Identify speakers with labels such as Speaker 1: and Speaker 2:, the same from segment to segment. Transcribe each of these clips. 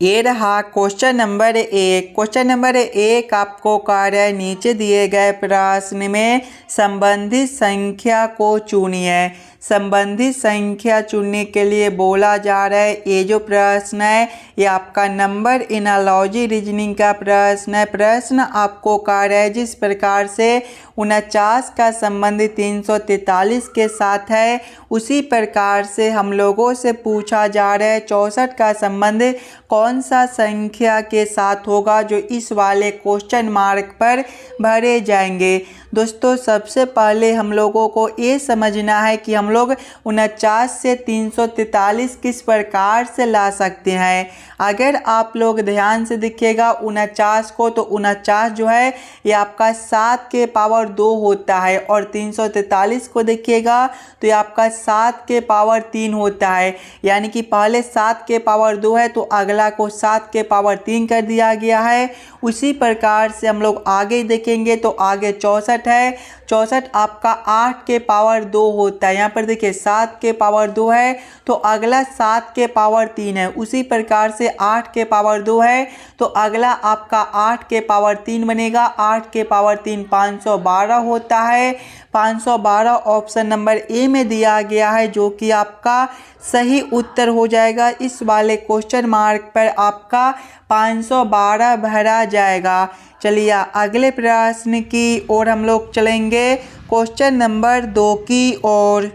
Speaker 1: ये रहा question number 1। Question number 1 आपको कार्य नीचे दिए गए प्रश्न में संबंधित संख्या को चुनिए। संबंधित संख्या चुनने के लिए बोला जा रहा है। ये जो प्रश्न है ये आपका नंबर एनालॉजी रीजनिंग का प्रश्न है। प्रश्न आपको कार्य है जिस प्रकार से 49 का संबंध 343 के साथ है, उसी प्रकार से हम लोगों से पूछा जा रहा है 64 का संबंध कौन सा संख्या के साथ होगा, जो इस वाले क्वेश्चन मार्क पर भरे जाएंगे। दोस्तों सबसे पहले हम लोगों को ये समझना है कि हम लोग 49 से 343 किस प्रकार से ला सकते हैं। अगर आप लोग ध्यान से देखिएगा 49 को, तो 49 जो है ये आपका 7 के पावर 2 होता है, और 343 को देखिएगा तो ये आपका 7 के पावर 3 होता है। यानी कि पहले 7 के पावर 2 है तो अगला को 7 के पावर 3 कर दिया गया है। उसी प्रकार से हम लोग आगे देखेंगे तो आगे 64 है। 64 आपका 8 के पावर 2 होता है। यहाँ पर देखिए 7 के पावर 2 है तो अगला 7 के पावर 3 है। उसी प्रकार से 8 के पावर 2 है तो अगला आपका 8 के पावर 3 बनेगा। 8 के पावर 3 512 होता है। 512 ऑप्शन नंबर ए में दिया गया है, जो कि आपका सही उत्तर हो जाएगा। इस वाले क्वेश्चन मार्क पर आपका 512 भरा जाएगा। चलिए अगले प्रश्न की ओर हम लोग चलेंगे, क्वेश्चन नंबर 2 की ओर।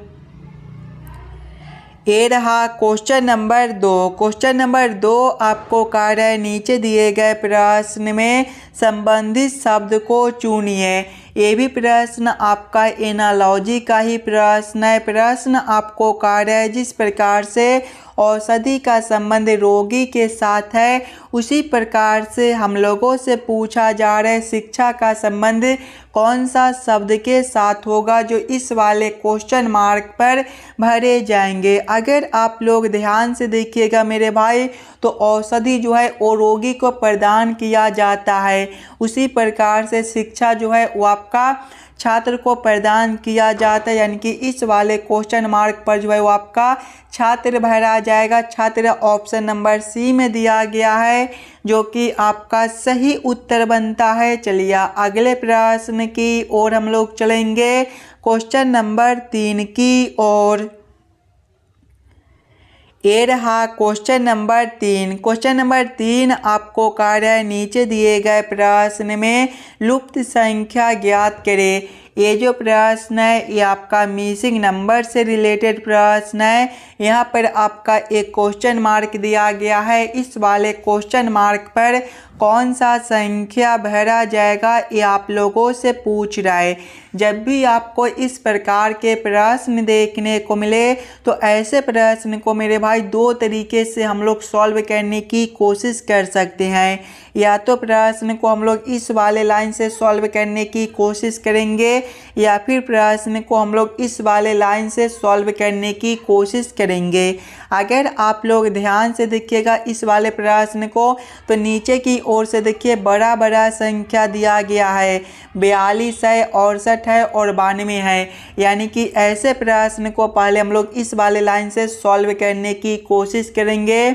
Speaker 1: ये रहा क्वेश्चन नंबर 2। क्वेश्चन नंबर 2 आपको कार्य नीचे दिए गए प्रश्न में संबंधित शब्द को चुनिए। ये भी प्रश्न आपका एनालॉजी का ही प्रश्न है। प्रश्न आपको कार्य है जिस प्रकार से औषधि का संबंध रोगी के साथ है, उसी प्रकार से हम लोगों से पूछा जा रहा है शिक्षा का संबंध कौन सा शब्द के साथ होगा, जो इस वाले क्वेश्चन मार्क पर भरे जाएंगे। अगर आप लोग ध्यान से देखिएगा मेरे भाई, तो औषधि जो है वो रोगी को प्रदान किया जाता है, उसी प्रकार से शिक्षा जो है वो आपका छात्र को प्रदान किया जाता है। यानी कि इस वाले क्वेश्चन मार्क पर जो है वो आपका छात्र भरा जाएगा। छात्र ऑप्शन नंबर सी में दिया गया है, जो कि आपका सही उत्तर बनता है। चलिए अगले प्रश्न की ओर हम लोग चलेंगे, क्वेश्चन नंबर 3 की ओर। ये रहा क्वेश्चन नंबर 3। क्वेश्चन नंबर 3 आपको कार्य नीचे दिए गए प्रश्न में लुप्त संख्या ज्ञात करें। ये जो प्रश्न है ये आपका मिसिंग नंबर से रिलेटेड प्रश्न है। यहाँ पर आपका एक क्वेश्चन मार्क दिया गया है। इस वाले क्वेश्चन मार्क पर कौन सा संख्या भरा जाएगा ये आप लोगों से पूछ रहा है। जब भी आपको इस प्रकार के प्रश्न देखने को मिले तो ऐसे प्रश्न को मेरे भाई 2 तरीके से हम लोग सॉल्व करने की कोशिश कर सकते हैं। या तो प्रश्न को हम लोग इस वाले लाइन से सॉल्व करने की कोशिश करेंगे, या फिर प्रश्न को हम लोग इस वाले लाइन से सॉल्व करने की कोशिश करेंगे। अगर आप लोग ध्यान से देखिएगा इस वाले प्रश्न को, तो नीचे की ओर से देखिए बड़ा बड़ा संख्या दिया गया है। 42 है, 68 है और 92 है। यानी कि ऐसे प्रश्न को पहले हम लोग इस वाले लाइन से सॉल्व करने की कोशिश करेंगे।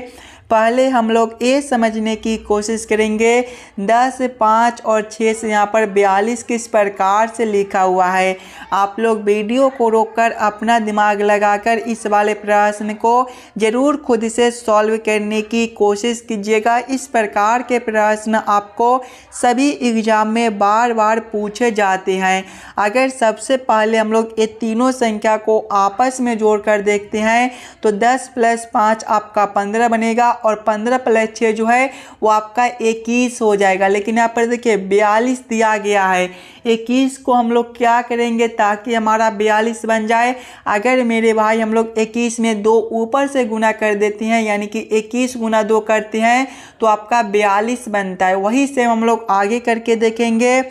Speaker 1: पहले हम लोग ये समझने की कोशिश करेंगे 10, 5 और 6 से यहाँ पर 42 किस प्रकार से लिखा हुआ है। आप लोग वीडियो को रोककर अपना दिमाग लगाकर इस वाले प्रश्न को ज़रूर खुद से सॉल्व करने की कोशिश कीजिएगा। इस प्रकार के प्रश्न आपको सभी एग्जाम में बार बार पूछे जाते हैं। अगर सबसे पहले हम लोग ये तीनों संख्या को आपस में जोड़कर देखते हैं तो 10 + 5 आपका 15 बनेगा, और 15 + 6 जो है वो आपका 21 हो जाएगा। लेकिन यहाँ पर देखिए 42 दिया गया है। 21 को हम लोग क्या करेंगे ताकि हमारा 42 बन जाए। अगर मेरे भाई हम लोग 21 में 2 ऊपर से गुना कर देते हैं, यानी कि 21 × 2 करते हैं तो आपका 42 बनता है। वही से हम लोग आगे करके देखेंगे।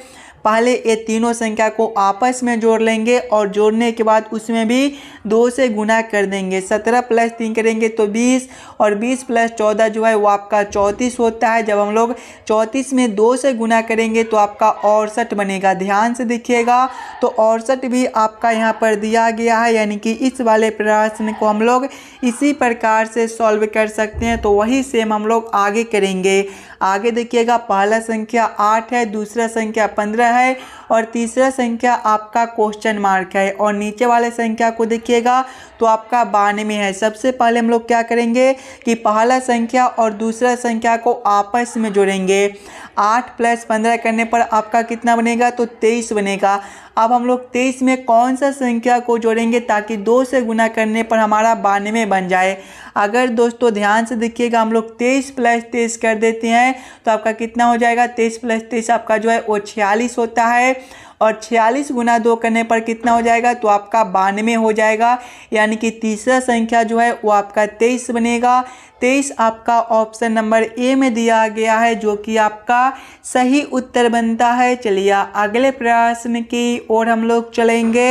Speaker 1: पहले ये तीनों संख्या को आपस में जोड़ लेंगे और जोड़ने के बाद उसमें भी 2 से गुना कर देंगे। 17 + 3 करेंगे तो 20 और 20 + 14 जो है वो आपका 34 होता है। जब हम लोग 34 में 2 से गुना करेंगे तो आपका 68 बनेगा। ध्यान से देखिएगा तो 68 भी आपका यहाँ पर दिया गया है, यानी कि इस वाले प्रश्न को हम लोग इसी प्रकार से सॉल्व कर सकते हैं। तो वही सेम हम लोग आगे करेंगे। आगे देखिएगा, पहला संख्या 8 है, दूसरा संख्या 15 है और तीसरा संख्या आपका क्वेश्चन मार्क है और नीचे वाले संख्या को देखिएगा तो आपका 92 है। सबसे पहले हम लोग क्या करेंगे कि पहला संख्या और दूसरा संख्या को आपस में जोड़ेंगे। 8 + 15 करने पर आपका कितना बनेगा तो 23 बनेगा। अब हम लोग 23 में कौन सा संख्या को जोड़ेंगे ताकि 2 से गुना करने पर हमारा 92 बन जाए। अगर दोस्तों ध्यान से देखिएगा, हम लोग 23 + 23 कर देते हैं तो आपका कितना हो जाएगा, 23 + 23 आपका जो है वो 46 होता है और 46 × 2 करने पर कितना हो जाएगा तो आपका 92 हो जाएगा। यानी कि तीसरा संख्या जो है वो आपका 23 बनेगा। 23 आपका ऑप्शन नंबर ए में दिया गया है, जो कि आपका सही उत्तर बनता है। चलिए अगले प्रश्न की ओर हम लोग चलेंगे।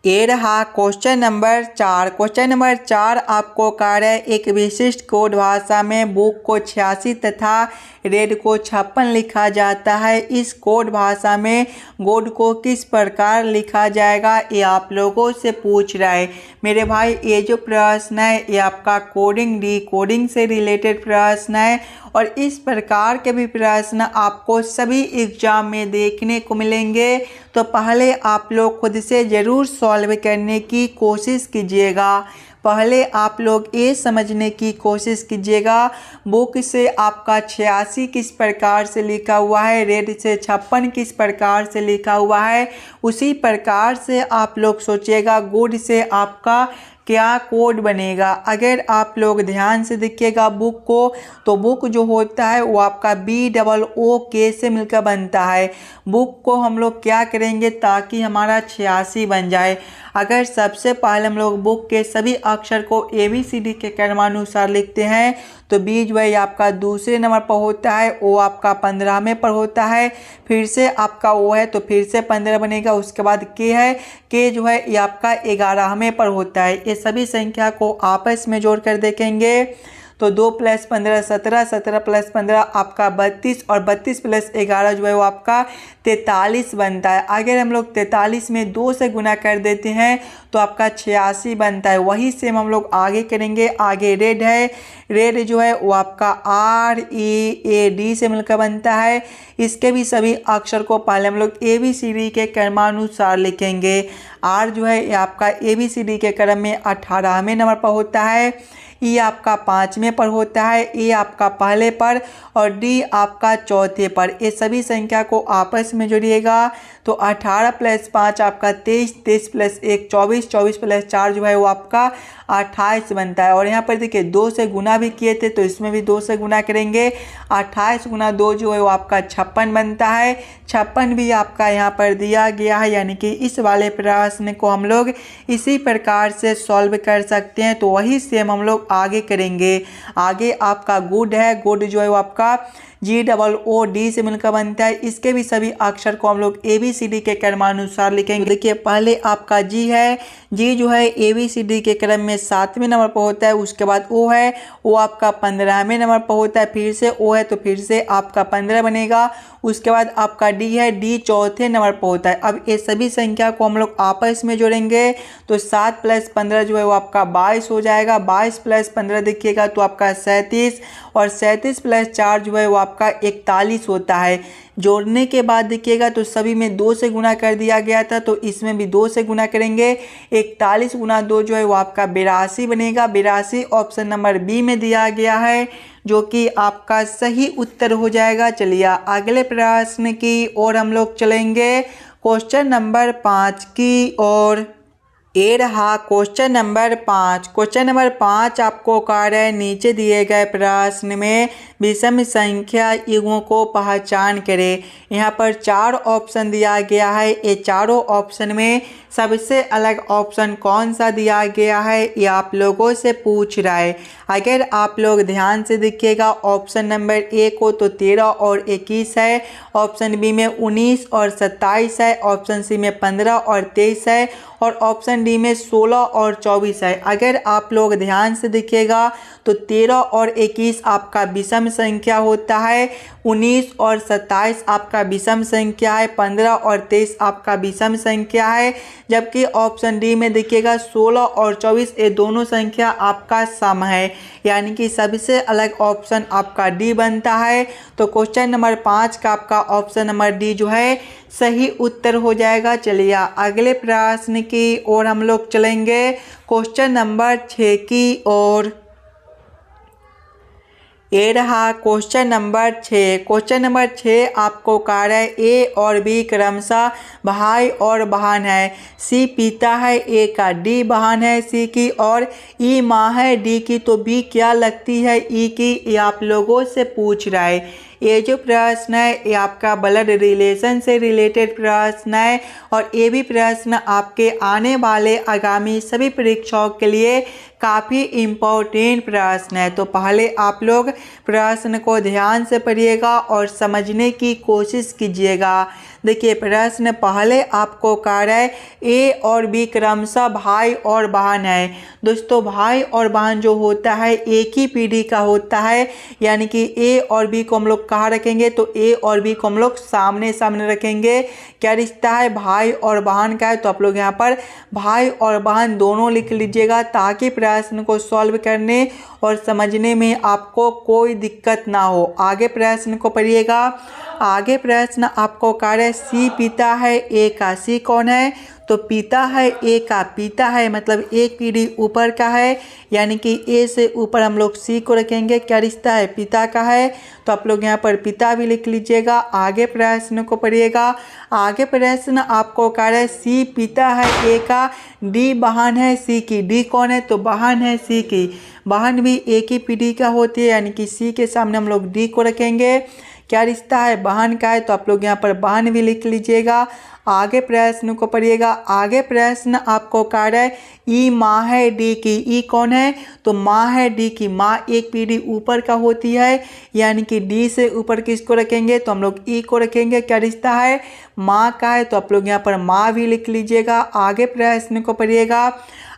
Speaker 1: ये रहा क्वेश्चन नंबर 4। क्वेश्चन नंबर 4 आपको कह रहा है एक विशिष्ट कोड भाषा में बुक को 86 तथा रेड को 56 लिखा जाता है। इस कोड भाषा में गोड को किस प्रकार लिखा जाएगा, ये आप लोगों से पूछ रहा है। मेरे भाई ये जो प्रश्न है ये आपका कोडिंग डिकोडिंग से रिलेटेड प्रश्न है और इस प्रकार के भी प्रश्न आपको सभी एग्जाम में देखने को मिलेंगे। तो पहले आप लोग खुद से ज़रूर सॉल्व करने की कोशिश कीजिएगा। पहले आप लोग ये समझने की कोशिश कीजिएगा बुक से आपका 86 किस प्रकार से लिखा हुआ है, रेड से 56 किस प्रकार से लिखा हुआ है, उसी प्रकार से आप लोग सोचिएगा गुड से आपका क्या कोड बनेगा। अगर आप लोग ध्यान से देखिएगा बुक को, तो बुक जो होता है वो आपका BOOK से मिलकर बनता है। बुक को हम लोग क्या करेंगे ताकि हमारा 86 बन जाए। अगर सबसे पहले हम लोग बुक के सभी अक्षर को ABCD के क्रमानुसार लिखते हैं तो बी जो है आपका दूसरे नंबर पर होता है, ओ आपका 15वें पर होता है, फिर से आपका ओ है तो फिर से 15 बनेगा। उसके बाद के है, के जो है ये आपका 11वें पर होता है। ये सभी संख्या को आपस में जोड़ कर देखेंगे तो 2 + 15 17, 17 + 15 आपका 32 और 32 + 11 जो है वो आपका 43 बनता है। अगर हम लोग 43 में 2 से गुना कर देते हैं तो आपका 86 बनता है। वही सेम हम लोग आगे करेंगे। आगे रेड है, रेड जो है वो आपका READ से मिलकर बनता है। इसके भी सभी अक्षर को पहले हम लोग ABCD के क्रमानुसार लिखेंगे। R जो है ये आपका ABCD के क्रम में 18वें नंबर पर होता है, ई आपका 5वें पर होता है, ए आपका पहले पर और डी आपका चौथे पर। ये सभी संख्या को आपस में जोड़िएगा तो 18 + 5 आपका 23, 23 + 1 24, 24 + 4 जो है वो आपका 28 बनता है। और यहाँ पर देखिए 2 से गुना भी किए थे तो इसमें भी 2 से गुना करेंगे। 28 × 2 जो है वो आपका 56 बनता है। 56 भी आपका यहाँ पर दिया गया है, यानी कि इस वाले प्रश्न को हम लोग इसी प्रकार से सॉल्व कर सकते हैं। तो वही सेम हम लोग आगे करेंगे। आगे आपका गुड है, गुड जो है वो आपका GOOD से मिलकर बनता है। इसके भी सभी अक्षर को हम लोग ABCD के क्रमानुसार लिखेंगे। देखिए पहले आपका जी है, जी जो है ABCD के क्रम में 7वें नंबर पर होता है। उसके बाद ओ है, वो आपका 15वें नंबर पर होता है, फिर से ओ है तो फिर से आपका 15 बनेगा। उसके बाद आपका डी है, डी चौथे नंबर पर होता है। अब ये सभी संख्या को हम लोग आपस में जोड़ेंगे तो 7 + 15 जो है वो आपका 22 हो जाएगा। 22 + 15 देखिएगा तो आपका 37 और 37 + 4 जो है वो आपका 41 होता है। जोड़ने के बाद देखिएगा तो सभी में 2 से गुना कर दिया गया था तो इसमें भी 2 से गुना करेंगे। 41 × 2 जो है वो आपका 82 बनेगा। 82 ऑप्शन नंबर बी में दिया गया है, जो कि आपका सही उत्तर हो जाएगा। चलिए अगले प्रश्न की ओर हम लोग चलेंगे, क्वेश्चन नंबर 5 की ओर। ये रहा क्वेश्चन नंबर 5। क्वेश्चन नंबर 5 आपको कार्य है नीचे दिए गए प्रश्न में विषम संख्या युग्मों को पहचान करें। यहाँ पर 4 ऑप्शन दिया गया है। ये चारों ऑप्शन में सबसे अलग ऑप्शन कौन सा दिया गया है ये आप लोगों से पूछ रहा है। अगर आप लोग ध्यान से देखिएगा ऑप्शन नंबर ए को तो 13 और 21 है, ऑप्शन बी में 19 और 27 है, ऑप्शन सी में 15 और 23 है और ऑप्शन डी में 16 और 24 है। अगर आप लोग ध्यान से देखिएगा तो 13 और 21 आपका विषम संख्या होता है, 19 और 27 आपका विषम संख्या है, 15 और 23 आपका विषम संख्या है, जबकि ऑप्शन डी में देखिएगा 16 और 24 ये दोनों संख्या आपका सम है। यानी कि सबसे अलग ऑप्शन आपका डी बनता है। तो क्वेश्चन नंबर 5 का आपका ऑप्शन नंबर डी जो है सही उत्तर हो जाएगा। चलिए अगले प्रश्न की ओर हम लोग चलेंगे, क्वेश्चन नंबर 6 की ओर। ये रहा क्वेश्चन नंबर 6। क्वेश्चन नंबर 6 आपको कार्य ए और बी क्रमशः भाई और बहन है। सी पिता है ए का, डी बहन है सी की और ई माँ है डी की। तो बी क्या लगती है ई की, ये आप लोगों से पूछ रहा है। ये जो प्रश्न है ये आपका ब्लड रिलेशन से रिलेटेड प्रश्न है और ये भी प्रश्न आपके आने वाले आगामी सभी परीक्षाओं के लिए काफ़ी इम्पोर्टेंट प्रश्न है। तो पहले आप लोग प्रश्न को ध्यान से पढ़िएगा और समझने की कोशिश कीजिएगा। देखिए प्रश्न पहले आपको कार्य है ए और बी क्रमशः भाई और बहन है। दोस्तों भाई और बहन जो होता है एक ही पीढ़ी का होता है, यानी कि ए और बी को हम लोग कहाँ रखेंगे तो ए और बी को हम लोग सामने सामने रखेंगे। क्या रिश्ता है भाई और बहन का है, तो आप लोग यहाँ पर भाई और बहन दोनों लिख लीजिएगा ताकि प्रश्न को सॉल्व करने और समझने में आपको कोई दिक्कत ना हो। आगे प्रश्न को पढ़िएगा। आगे प्रश्न आपको कार्य सी पिता है ए का, सी कौन है तो पिता है ए का, पिता है मतलब एक पीढ़ी ऊपर का है, यानी कि ए से ऊपर हम लोग सी को रखेंगे। क्या रिश्ता है पिता का है, तो आप लोग यहाँ पर पिता भी लिख लीजिएगा। आगे प्रश्न को पढ़िएगा। आगे प्रश्न आपको कार्य सी पिता है ए का, डी बहन है सी की, डी कौन है तो बहन है सी की, बहन भी एक ही पीढ़ी का होती है, यानी कि सी के सामने हम लोग डी को रखेंगे। क्या रिश्ता है बहन का है, तो आप लोग यहाँ पर बहन भी लिख लीजिएगा। आगे प्रश्न को पढ़िएगा। आगे प्रश्न आपको कार्य है ई माँ है डी की, ई कौन है तो माँ है डी की, माँ एक पीढ़ी ऊपर का होती है, यानी कि डी से ऊपर किसको रखेंगे तो हम लोग ई को रखेंगे। क्या रिश्ता है माँ का है, तो आप लोग यहाँ पर माँ भी लिख लीजिएगा। आगे प्रश्न को पढ़िएगा।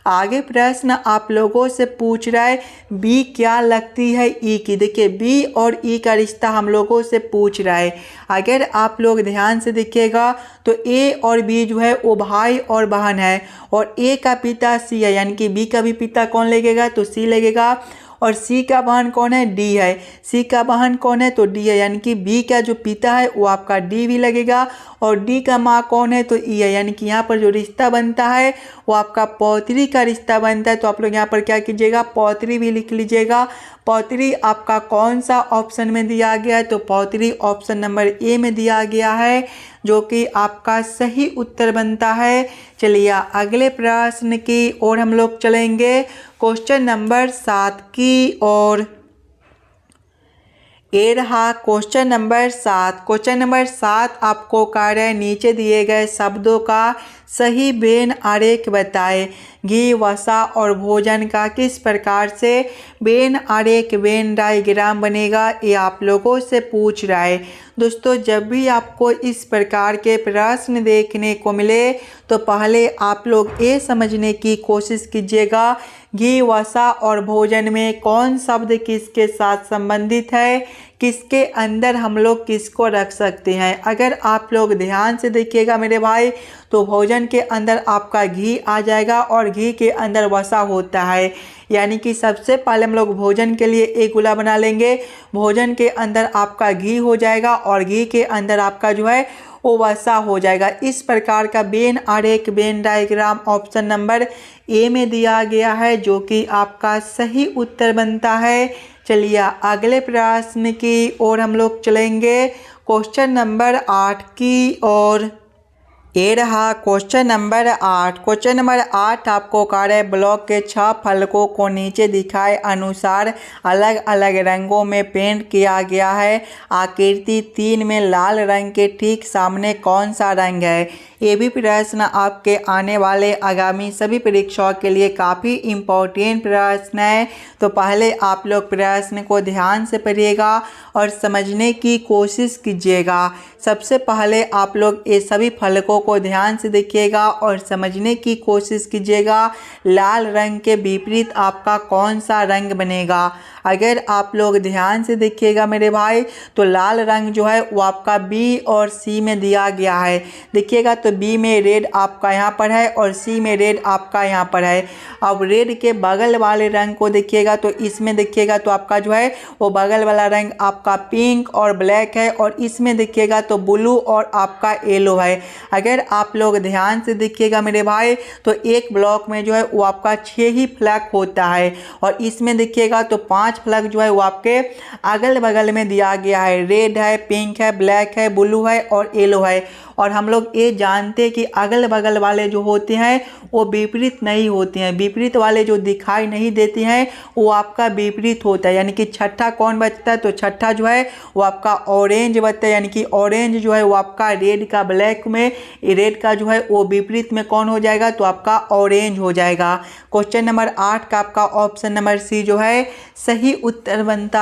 Speaker 1: आगे प्रश्न आप लोगों से पूछ रहा है बी क्या लगती है ई की। देखिए बी और ई का रिश्ता हम लोगों से पूछ रहा है। अगर आप लोग ध्यान से देखिएगा तो ए और बी जो है वो भाई और बहन है और ए का पिता सी है, यानी कि बी का भी पिता कौन लगेगा तो सी लगेगा और सी का बहन कौन है डी है, सी का बहन कौन है तो डी है, यानी कि बी का जो पिता है वो आपका डी भी लगेगा और डी का माँ कौन है तो ई है, यानी कि यहाँ पर जो रिश्ता बनता है वो आपका पौत्री का रिश्ता बनता है। तो आप लोग यहाँ पर क्या कीजिएगा पौत्री भी लिख लीजिएगा। पौत्री आपका कौन सा ऑप्शन में दिया गया है तो पौत्री ऑप्शन नंबर ए में दिया गया है, जो कि आपका सही उत्तर बनता है। चलिए अगले प्रश्न की ओर हम लोग चलेंगे, क्वेश्चन नंबर 7 की ओर। ये रहा क्वेश्चन नंबर 7। क्वेश्चन नंबर 7 आपको कार्य नीचे दिए गए शब्दों का सही वेन आरेख बताए। घी, वसा और भोजन का किस प्रकार से वेन आरेख वेन डायग्राम बनेगा, ये आप लोगों से पूछ रहा है। दोस्तों जब भी आपको इस प्रकार के प्रश्न देखने को मिले तो पहले आप लोग ये समझने की कोशिश कीजिएगा घी, वसा और भोजन में कौन शब्द किसके साथ संबंधित है, किसके अंदर हम लोग किसको रख सकते हैं। अगर आप लोग ध्यान से देखिएगा मेरे भाई तो भोजन के अंदर आपका घी आ जाएगा और घी के अंदर वसा होता है, यानी कि सबसे पहले हम लोग भोजन के लिए एक गोला बना लेंगे, भोजन के अंदर आपका घी हो जाएगा और घी के अंदर आपका जो है वो वसा हो जाएगा। इस प्रकार का वेन आरेख Venn diagram option number A में दिया गया है, जो कि आपका सही उत्तर बनता है। चलिए अगले प्रश्न की ओर हम लोग चलेंगे, क्वेश्चन नंबर 8 की ओर। ये रहा क्वेश्चन नंबर 8। क्वेश्चन नंबर 8 आपको कार्य ब्लॉक के 6 फलकों को नीचे दिखाए अनुसार अलग अलग रंगों में पेंट किया गया है। आकृति 3 में लाल रंग के ठीक सामने कौन सा रंग है? ये भी प्रश्न आपके आने वाले आगामी सभी परीक्षाओं के लिए काफ़ी इम्पोर्टेंट प्रश्न है। तो पहले आप लोग प्रश्न को ध्यान से पढ़िएगा और समझने की कोशिश कीजिएगा। सबसे पहले आप लोग ये सभी फलकों को ध्यान से देखिएगा और समझने की कोशिश कीजिएगा। लाल रंग के विपरीत आपका कौन सा रंग बनेगा? अगर आप लोग ध्यान से देखिएगा मेरे भाई, तो लाल रंग जो है वो आपका बी और सी में दिया गया है। देखिएगा तो बी में रेड आपका यहाँ पर है और सी में रेड आपका यहाँ पर है। अब रेड के बगल वाले रंग को देखिएगा तो इसमें देखिएगा तो आपका जो है वो बगल वाला रंग आपका पिंक और ब्लैक है और इसमें देखिएगा तो ब्लू और आपका येलो है। अगर आप लोग ध्यान से देखिएगा मेरे भाई, तो एक ब्लॉक में जो है वो आपका 6 ही फ्लैग होता है और इसमें देखिएगा तो 5 फ्लैग जो है वो आपके अगल बगल में दिया गया है। रेड है, पिंक है, ब्लैक है, ब्लू है और येलो है। और हम लोग ये जानते हैं कि अगल बगल वाले जो होते हैं वो विपरीत नहीं होते हैं। विपरीत वाले जो दिखाई नहीं देते हैं वो आपका विपरीत होता है। यानी कि छठा कौन बचता है? तो छठा जो है वो आपका ऑरेंज बचता है। यानी कि ऑरेंज जो है वो आपका रेड का ब्लैक में, रेड का जो है वो विपरीत में कौन हो जाएगा? तो आपका ऑरेंज हो जाएगा। क्वेश्चन नंबर 8 का आपका ऑप्शन नंबर सी जो है सही उत्तर बनता है।